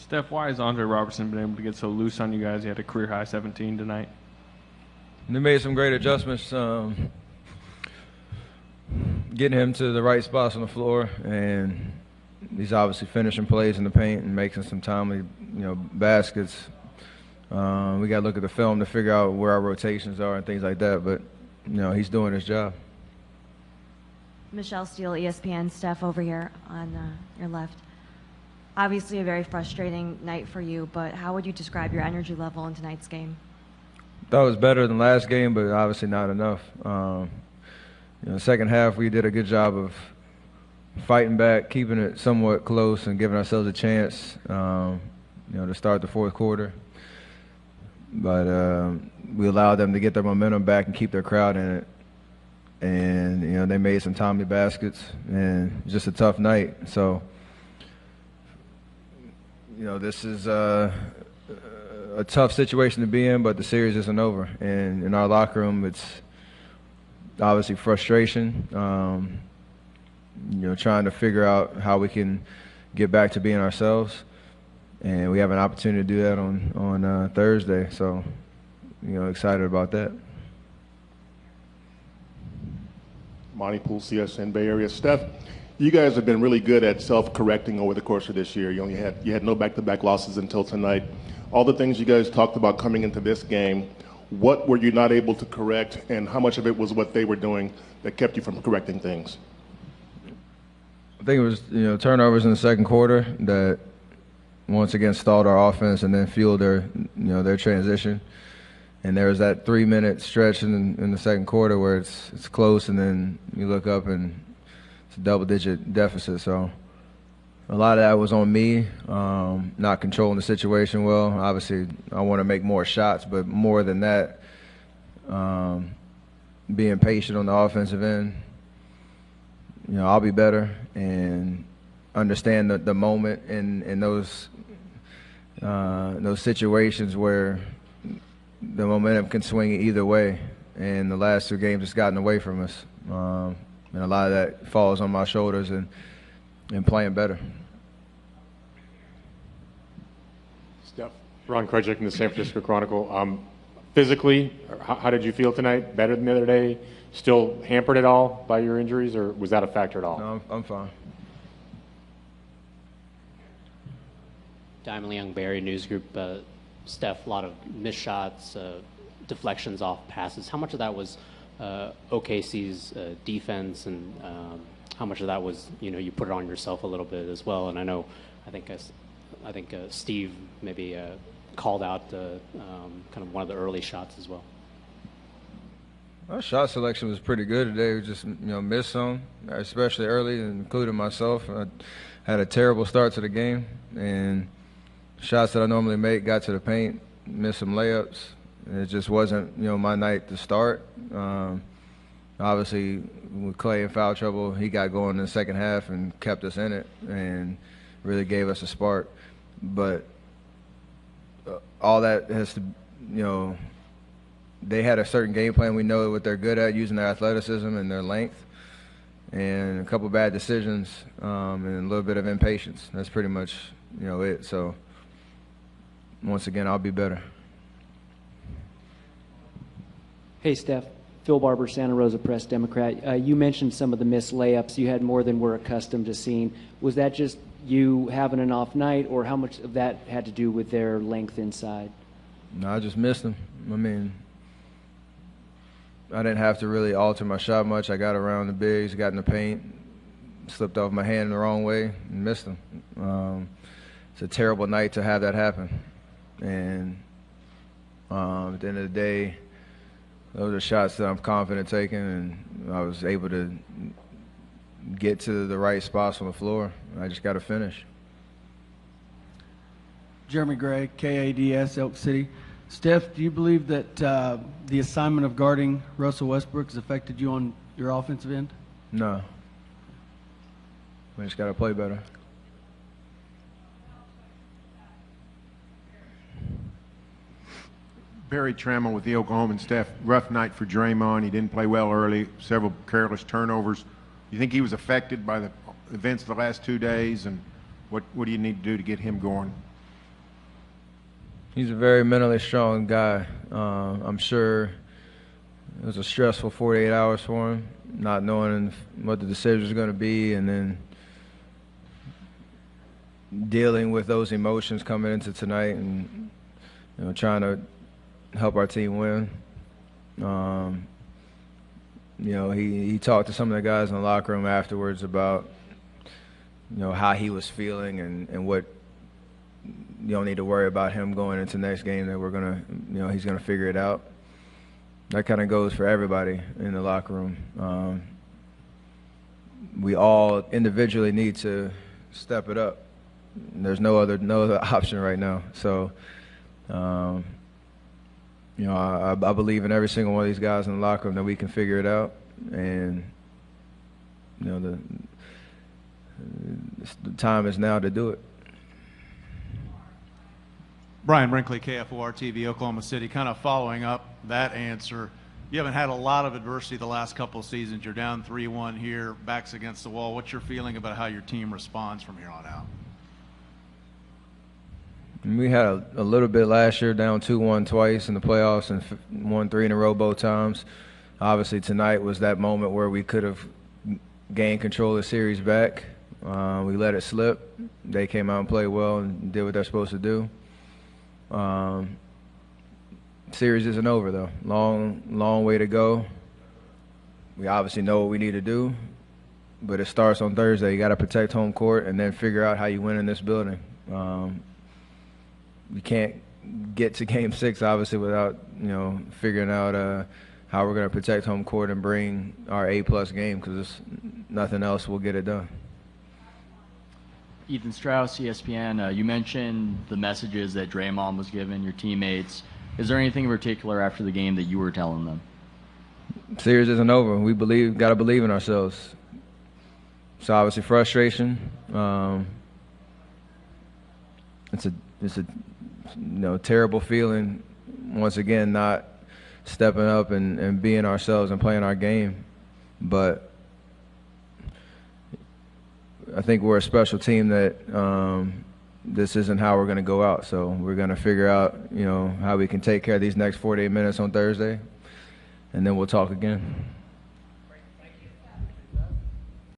Steph, why has Andre Robertson been able to get so loose on you guys? He had a career-high 17 tonight. They made some great adjustments, getting him to the right spots on the floor, and he's obviously finishing plays in the paint and making some timely, baskets. We got to look at the film to figure out where our rotations are and things like that, but, he's doing his job. Michelle Steele, ESPN. Steph over here on your left. Obviously a very frustrating night for you, but how would you describe your energy level in tonight's game? Thought it was better than last game, but obviously not enough. Second half, we did a good job of fighting back, keeping it somewhat close, and giving ourselves a chance, to start the fourth quarter. But we allowed them to get their momentum back and keep their crowd in it. And, they made some timely baskets, and it was just a tough night. So, this is a tough situation to be in, but the series isn't over. And in our locker room, it's obviously frustration, trying to figure out how we can get back to being ourselves. And we have an opportunity to do that on Thursday. So, excited about that. Monty Poole, CSN Bay Area. Steph, you guys have been really good at self-correcting over the course of this year. You had no back-to-back losses until tonight. All the things you guys talked about coming into this game, what were you not able to correct, and how much of it was what they were doing that kept you from correcting things? I think it was turnovers in the second quarter that once again stalled our offense and then fueled their transition. And there was that 3-minute stretch in the second quarter where it's close, and then you look up and it's a double-digit deficit. So a lot of that was on me, not controlling the situation well. Obviously, I want to make more shots, but more than that, being patient on the offensive end. I'll be better and understand the moment in those situations where the momentum can swing either way, and the last two games has gotten away from us, and a lot of that falls on my shoulders and playing better. Steph. Ron Krejcik from the San Francisco Chronicle. Physically, how did you feel tonight? Better than the other day? Still hampered at all by your injuries, or was that a factor at all? No, I'm fine. Diamond Young Barry News Group. Steph, a lot of missed shots, deflections off passes. How much of that was OKC's defense, and how much of that was you put it on yourself a little bit as well? And I think Steve maybe called out kind of one of the early shots as well. Our shot selection was pretty good today. We just missed some, especially early, including myself. I had a terrible start to the game, and shots that I normally make got to the paint, missed some layups. It just wasn't, my night to start. Obviously, with Clay in foul trouble, he got going in the second half and kept us in it and really gave us a spark. But all that has to, they had a certain game plan. We know what they're good at, using their athleticism and their length, and a couple bad decisions and a little bit of impatience. That's pretty much, it. So, once again, I'll be better. Hey, Steph. Phil Barber, Santa Rosa Press Democrat. You mentioned some of the missed layups. You had more than we're accustomed to seeing. Was that just you having an off night, or how much of that had to do with their length inside? No, I just missed them. I didn't have to really alter my shot much. I got around the bigs, got in the paint, slipped off my hand the wrong way, and missed them. It's a terrible night to have that happen. And at the end of the day, those are shots that I'm confident taking, and I was able to get to the right spots on the floor. I just got to finish. Jeremy Gray, KADS, Elk City. Steph, do you believe that the assignment of guarding Russell Westbrook has affected you on your offensive end? No. We just got to play better. Barry Trammell with the Oklahoman. Steph, rough night for Draymond. He didn't play well early, several careless turnovers. You think he was affected by the events of the last 2 days, and what do you need to do to get him going? He's a very mentally strong guy. I'm sure it was a stressful 48 hours for him, not knowing what the decision is going to be, and then dealing with those emotions coming into tonight, and trying to help our team win. He talked to some of the guys in the locker room afterwards about how he was feeling and what you don't need to worry about him going into the next game, that we're gonna he's gonna figure it out. That kind of goes for everybody in the locker room. We all individually need to step it up. There's no other option right now. So, I believe in every single one of these guys in the locker room that we can figure it out, and the time is now to do it. Brian Brinkley, KFOR TV, Oklahoma City. Kind of following up that answer, you haven't had a lot of adversity the last couple of seasons. You're down 3-1 here, backs against the wall. What's your feeling about how your team responds from here on out? We had a little bit last year, down 2-1 twice in the playoffs and won 3 in a row both times. Obviously, tonight was that moment where we could have gained control of the series back. We let it slip. They came out and played well and did what they're supposed to do. Series isn't over, though. Long way to go. We obviously know what we need to do, but it starts on Thursday. You got to protect home court and then figure out how you win in this building. We can't get to Game 6, obviously, without figuring out how we're going to protect home court and bring our A-plus game, because nothing else will get it done. Ethan Strauss, ESPN. You mentioned the messages that Draymond was giving your teammates. Is there anything in particular after the game that you were telling them? Series isn't over. We got to believe in ourselves. So obviously frustration. It's a terrible feeling. Once again, not stepping up and being ourselves and playing our game, but I think we're a special team that this isn't how we're going to go out. So we're going to figure out, how we can take care of these next 48 minutes on Thursday, and then we'll talk again.